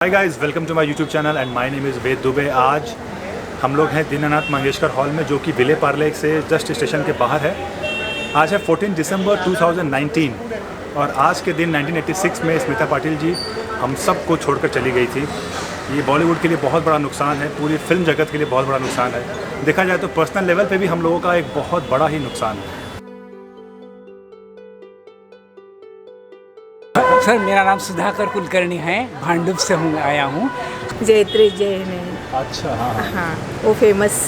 Hi guys, welcome to my YouTube channel and my name is Ved Dubey. आज हम लोग हैं दीनानाथ मंगेशकर हॉल में, जो कि विले पार्ले से जस्ट स्टेशन के बाहर है। आज है 14 दिसंबर 2019 और आज के दिन 1986 में स्मिता पाटिल जी हम सबको छोड़कर चली गई थी। ये बॉलीवुड के लिए बहुत बड़ा नुकसान है, पूरी फिल्म जगत के लिए बहुत बड़ा नुकसान है। देखा जाए तो पर्सनल लेवल पे भी हम लोगों का एक बहुत बड़ा ही नुकसान है। सर, मेरा नाम सुधाकर कुलकर्णी है, भांडुप से आया हूँ। जयत्री जैन है। अच्छा, हाँ हाँ, वो फेमस,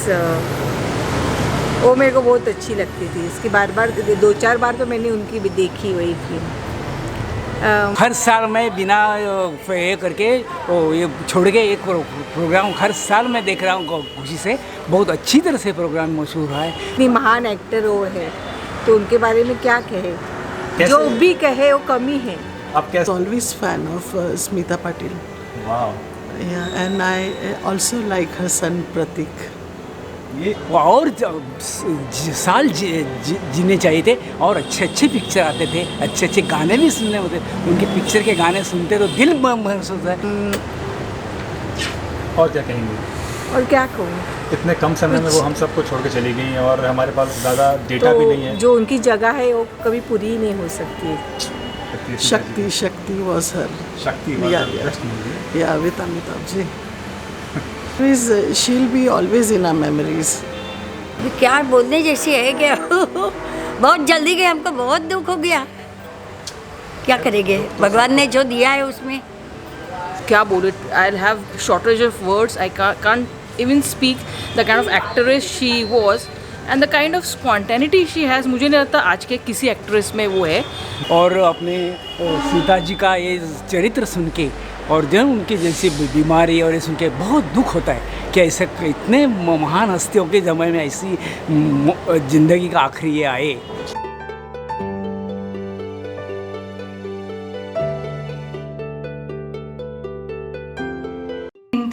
वो मेरे को बहुत अच्छी लगती थी। इसकी बार बार 2-4 बार तो मैंने उनकी भी देखी वही फिल्म। हर साल मैं बिना ये करके ये छोड़ के एक प्रोग्राम हर साल मैं देख रहा हूँ खुशी से। बहुत अच्छी तरह से प्रोग्राम मशहूर है। इतनी महान एक्टर वो है तो उनके बारे में क्या कहे, जो भी कहे वो कमी है। आप कैसे? Always fan of Smita Patil. वाह, Yeah, and I also like her son Pratik. ये और साल जीने चाहिए थे और अच्छे अच्छे पिक्चर आते थे, अच्छे अच्छे गाने भी सुनने होते। उनके पिक्चर के गाने सुनते तो दिल महसूस है। और क्या कहेंगे? और क्या कहूँ, इतने कम समय में वो हम सबको छोड़ के चली गई और हमारे पास ज़्यादा डेटा भी नहीं है। जो उनकी जगह है वो कभी पूरी ही नहीं हो सकती। Shakti was her. शक्ति Yeah, with Amitabh ji. She'll be always in our memories. क्या बोलने जैसी है क्या? बहुत जल्दी गए, हमको बहुत दुख हो गया। क्या करेंगे, भगवान ने जो दिया है उसमें। क्या बोले, I'll have shortage of words. I can't even speak the kind of actress she was and the kind of spontaneity she has. मुझे नहीं लगता आज के किसी एक्ट्रेस में वो है। और अपने सीता जी का ये चरित्र सुन के और जो उनकी जैसी बीमारी और ये सुन के बहुत दुख होता है कि ऐसे इतने महान हस्तियों के ज़माने में ऐसी ज़िंदगी का आखिरी ये आए।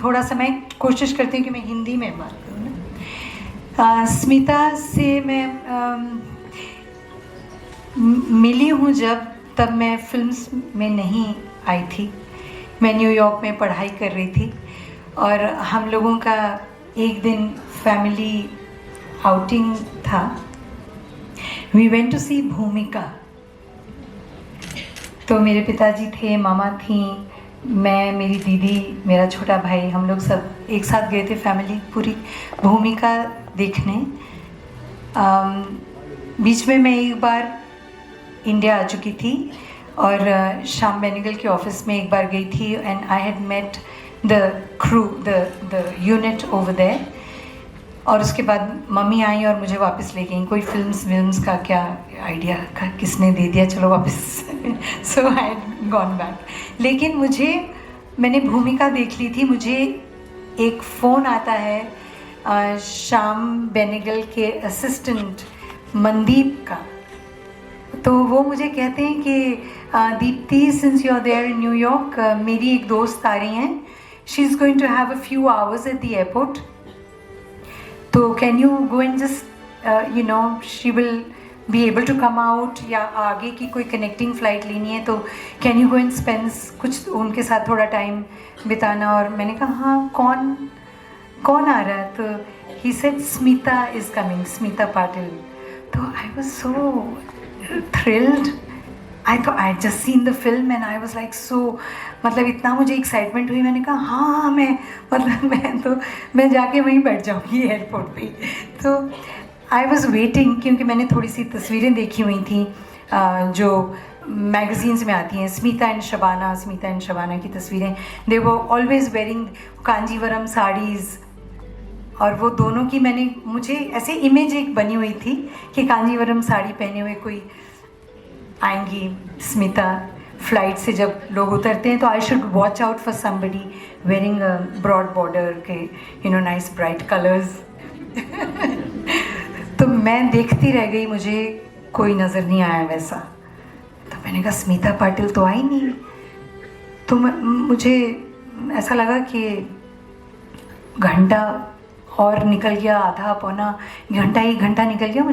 थोड़ा सा मैं कोशिश करती हूँ कि मैं हिंदी में बात करूँ ना। स्मिता से मैं मिली हूँ जब, तब मैं फिल्म्स में नहीं आई थी। मैं न्यूयॉर्क में पढ़ाई कर रही थी और हम लोगों का एक दिन फैमिली आउटिंग था। वी वेंट टू सी भूमिका। तो मेरे पिताजी थे, मामा थी, मैं, मेरी दीदी, मेरा छोटा भाई, हम लोग सब एक साथ गए थे, फैमिली पूरी भूमिका देखने। बीच में मैं एक बार इंडिया आ चुकी थी और श्याम बेनेगल के ऑफिस में एक बार गई थी and I had met the crew, the unit over there. और उसके बाद मम्मी आई और मुझे वापस ले गई। कोई फिल्म्स का क्या आइडिया का किसने दे दिया, चलो वापस। सो आई हैड गॉन बैक। लेकिन मैंने भूमिका देख ली थी। मुझे एक फ़ोन आता है श्याम बेनेगल के असिस्टेंट मनदीप का। तो वो मुझे कहते हैं कि Deepti, since you are there in New York, मेरी एक दोस्त आ रही हैं, she is going to have a few hours at the airport, तो can you go and just she will be able to come out, या आगे की कोई कनेक्टिंग फ़्लाइट लेनी है तो can you go and spend कुछ उनके साथ थोड़ा टाइम बिताना। और मैंने कहा हाँ, कौन आ रहा है? तो he said Smita is coming, Smita Patil. तो I was so thrilled. I thought I had just seen the film and I was like so, मतलब इतना मुझे एक्साइटमेंट हुई। मैंने कहा हाँ, मैं जाके वहीं बैठ जाऊँगी एयरपोर्ट पे। तो आई वॉज वेटिंग, क्योंकि मैंने थोड़ी सी तस्वीरें देखी हुई थी जो मैगजीन्स में आती हैं, स्मिता एंड शबाना की तस्वीरें। They were always wearing Kanjeevaram saris, और वो दोनों की मुझे ऐसे इमेज एक बनी हुई थी कि कांजीवरम साड़ी पहने हुए कोई आएंगी स्मिता। फ्लाइट से जब लोग उतरते हैं तो I should watch out for somebody wearing broad border के नाइस ब्राइट कलर्स। तो मैं देखती रह गई, मुझे कोई नज़र नहीं आया वैसा। तो मैंने कहा स्मिता पाटिल तो आई नहीं। तो मुझे ऐसा लगा कि घंटा और निकल गया, आधा पौना घंटा, 1 घंटा निकल गया।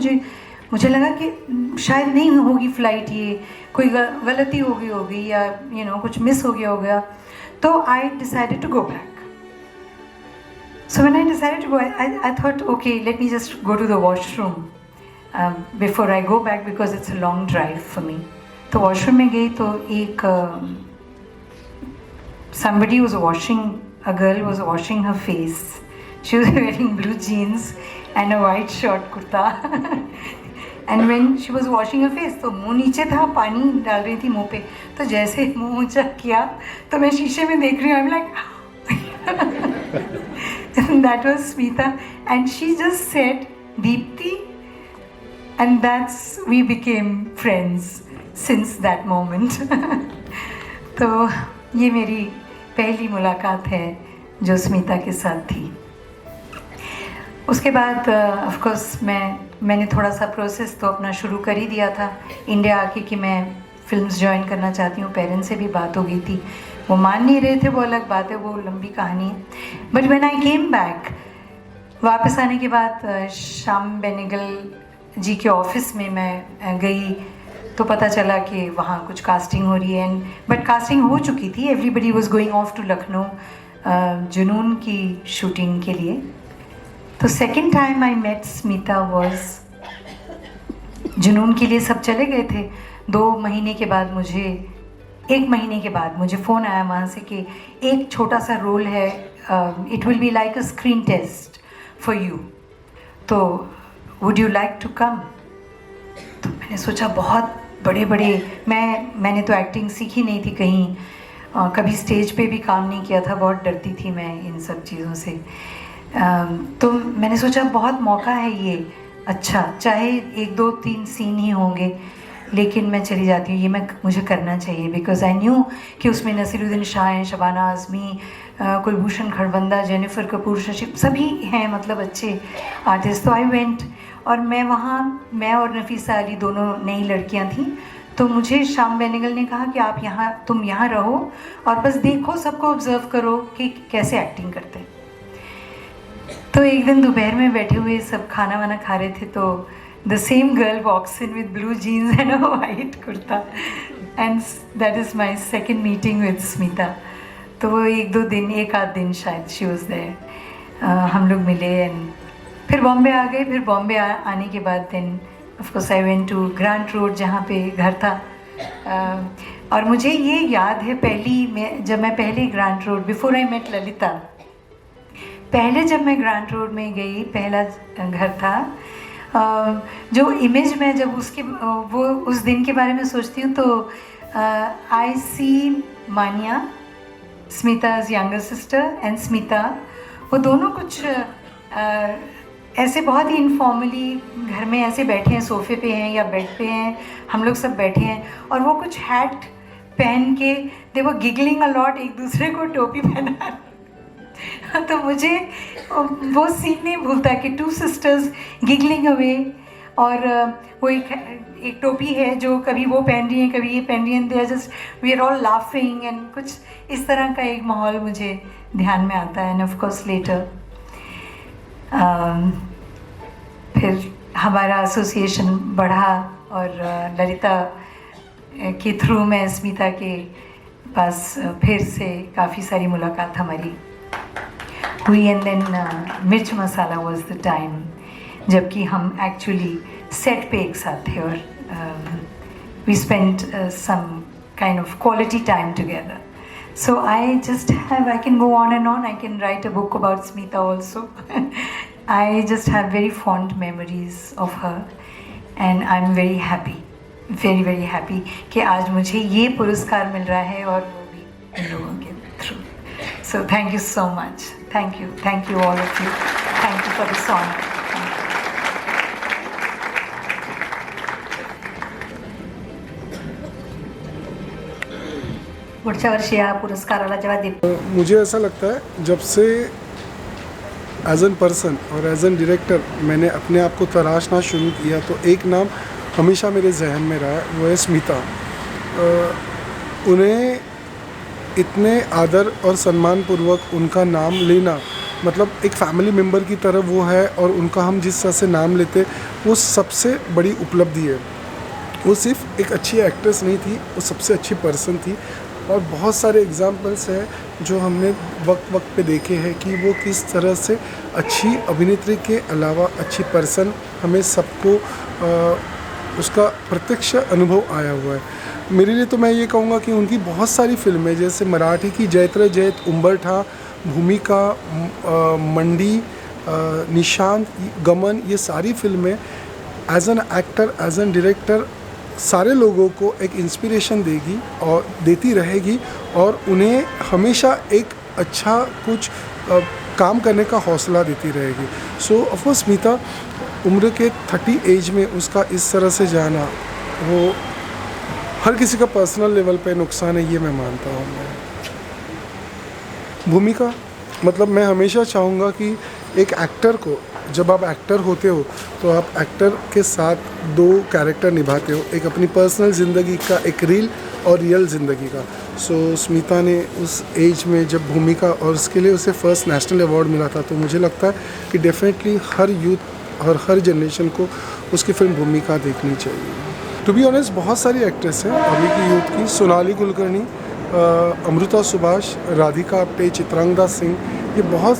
मुझे लगा कि शायद नहीं होगी फ़्लाइट, ये कोई गलती हो गई होगी या कुछ मिस हो गया होगा। तो I decided to go back. So when I decided to go, I thought, okay, let me just go to the washroom before I go back because it's a long drive for me. तो washroom में गई तो एक somebody was washing, a girl was washing her face. She was wearing blue jeans and a white short kurta. And when she was washing her face, तो मुंह नीचे था, पानी डाल रही थी मुंह पे. तो जैसे मुंह ऊंचा किया तो मैं शीशे में देख रही हूँ. I'm like, and that was Smita, and she just said Deepti, and that's we became friends since that moment. तो ये मेरी पहली मुलाकात है जो स्मिता के साथ थी. उसके बाद ऑफ कोर्स मैंने थोड़ा सा प्रोसेस तो अपना शुरू कर ही दिया था इंडिया आके कि मैं फिल्म्स ज्वाइन करना चाहती हूँ. पेरेंट्स से भी बात हो गई थी, वो मान नहीं रहे थे, वो अलग बात है, वो लंबी कहानी है. But when I came back, वापस आने के बाद श्याम बेनेगल जी के ऑफिस में मैं गई तो पता चला कि वहाँ कुछ कास्टिंग हो रही है. बट कास्टिंग हो चुकी थी, everybody was going off to Lucknow Junoon की शूटिंग के लिए. तो second time I met Smita was Junoon के लिए सब चले गए थे. 1 महीने के बाद मुझे फ़ोन आया वहाँ से कि एक छोटा सा रोल है, it will be like a screen test for you, तो would you like to come. तो मैंने सोचा बहुत बड़े मैंने तो एक्टिंग सीखी नहीं थी कहीं, कभी स्टेज पे भी काम नहीं किया था, बहुत डरती थी मैं इन सब चीज़ों से. तो मैंने सोचा बहुत मौका है ये, अच्छा चाहे 1, 2, 3 सीन ही होंगे लेकिन मैं चली जाती हूँ, ये मुझे करना चाहिए. बिकॉज आई न्यू कि उसमें नसीरुद्दीन शाह हैं, शबाना आज़मी, कुलभूषण खड़बंदा, जेनिफर कपूर, शशि, सभी हैं, मतलब अच्छे आर्टिस्ट. तो आई वेंट, और मैं और नफीसा अली दोनों नई लड़कियाँ थीं. तो मुझे श्याम बेनेगल ने कहा कि तुम यहाँ रहो और बस देखो, सबको ऑब्जर्व करो कि कैसे एक्टिंग करते हैं. तो एक दिन दोपहर में बैठे हुए सब खाना वाना खा रहे थे तो the same girl walks in with blue jeans and a white kurta, and that is my second meeting with Smita. तो वो 1 आध दिन शायद she was there. हम लोग मिले एंड फिर बॉम्बे आ गए. फिर बॉम्बे आने के बाद then of course I went to Grant Road जहाँ पे घर था. और मुझे ये याद है जब मैं पहले Grant Road, before I met Lalita, पहले जब मैं ग्रांट रोड में गई, पहला घर था. जो इमेज में जब वो उस दिन के बारे में सोचती हूँ तो आई सी मानिया, स्मिता's younger sister, एंड स्मिता, वो दोनों कुछ ऐसे बहुत ही इनफॉर्मली घर में ऐसे बैठे हैं, सोफे पे हैं या बेड पे हैं, हम लोग सब बैठे हैं और वो कुछ हैट पहन के दे वो गिगलिंग अ लॉट, एक दूसरे को टोपी पहना. तो मुझे वो सीन नहीं भूलता कि 2 sisters गिगलिंग अवे, और वो एक टोपी है जो कभी वो पहन रही हैं कभी ये पहन रही हैं, they are just we are all laughing and कुछ इस तरह का एक माहौल मुझे ध्यान में आता है. एंड ऑफ कोर्स लेटर फिर हमारा एसोसिएशन बढ़ा और ललिता के थ्रू मैं स्मिता के पास फिर से काफ़ी सारी मुलाकात हमारी हुई. एंड देन मिर्च मसाला वाज द टाइम जबकि हम एक्चुअली सेट पे एक साथ थे और we spent some kind of quality time together. So I can go on and on, I can write a book about Smita also. I just have very fond memories of her and I am very happy, very very happy कि आज मुझे ये पुरस्कार मिल रहा है और वो भी इन लोगों के through. So thank you so much. Thank you all of you. Thank you for this honor. पुढच्या वर्षी या पुरस्काराला जेव्हा देतो, मुझे ऐसा लगता है जब से एज एन पर्सन और एज एन डायरेक्टर मैंने अपने आप को तराशना शुरू किया तो एक नाम हमेशा मेरे जहन में रहा है, वो है स्मिता. उन्हें इतने आदर और सम्मानपूर्वक उनका नाम लेना, मतलब एक फैमिली मेम्बर की तरह वो है और उनका हम जिस तरह से नाम लेते वो सबसे बड़ी उपलब्धि है. वो सिर्फ एक अच्छी एक्ट्रेस नहीं थी, वो सबसे अच्छी पर्सन थी. और बहुत सारे एग्जाम्पल्स हैं जो हमने वक्त वक्त पे देखे हैं कि वो किस तरह से अच्छी अभिनेत्री के अलावा अच्छी पर्सन हमें सबको उसका प्रत्यक्ष अनुभव आया हुआ है। मेरे लिए तो मैं ये कहूँगा कि उनकी बहुत सारी फिल्में, जैसे मराठी की जैत्र जैत, उंबरठा, भूमिका, मंडी, निशांत, गमन, ये सारी फिल्में as an actor, as an director सारे लोगों को एक इंस्पिरेशन देगी और देती रहेगी और उन्हें हमेशा एक अच्छा कुछ काम करने का हौसला देती रहेगी। सो ऑफकोर्स स्मिता उम्र के 30 एज में उसका इस तरह से जाना वो हर किसी का पर्सनल लेवल पे नुकसान है, ये मैं मानता हूँ। भूमिका मतलब मैं हमेशा चाहूँगा कि एक एक्टर को, जब आप एक्टर होते हो तो आप एक्टर के साथ दो कैरेक्टर निभाते हो, एक अपनी पर्सनल ज़िंदगी का, एक और रियल ज़िंदगी का। सो स्मिता ने उस एज में जब भूमिका, और उसके लिए उसे फर्स्ट नेशनल अवार्ड मिला था, तो मुझे लगता है कि डेफिनेटली हर यूथ और हर जनरेशन को उसकी फिल्म भूमिका देखनी चाहिए। टू बी ऑनेस्ट बहुत सारी एक्ट्रेस हैं अभी की यूथ की, सोनाली कुलकर्णी, अमृता सुभाष, राधिका आप्टे, चित्रांगदा सिंह, ये बहुत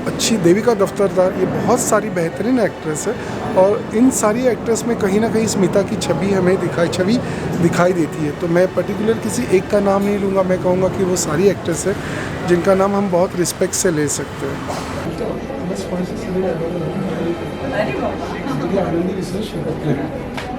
अच्छी, देविका दफ्तरदार, ये बहुत सारी बेहतरीन एक्ट्रेस है और इन सारी एक्ट्रेस में कहीं ना कहीं स्मिता की छवि हमें दिखाई देती है। तो मैं पर्टिकुलर किसी एक का नाम नहीं लूँगा, मैं कहूँगा कि वो सारी एक्ट्रेस है जिनका नाम हम बहुत रिस्पेक्ट से ले सकते हैं।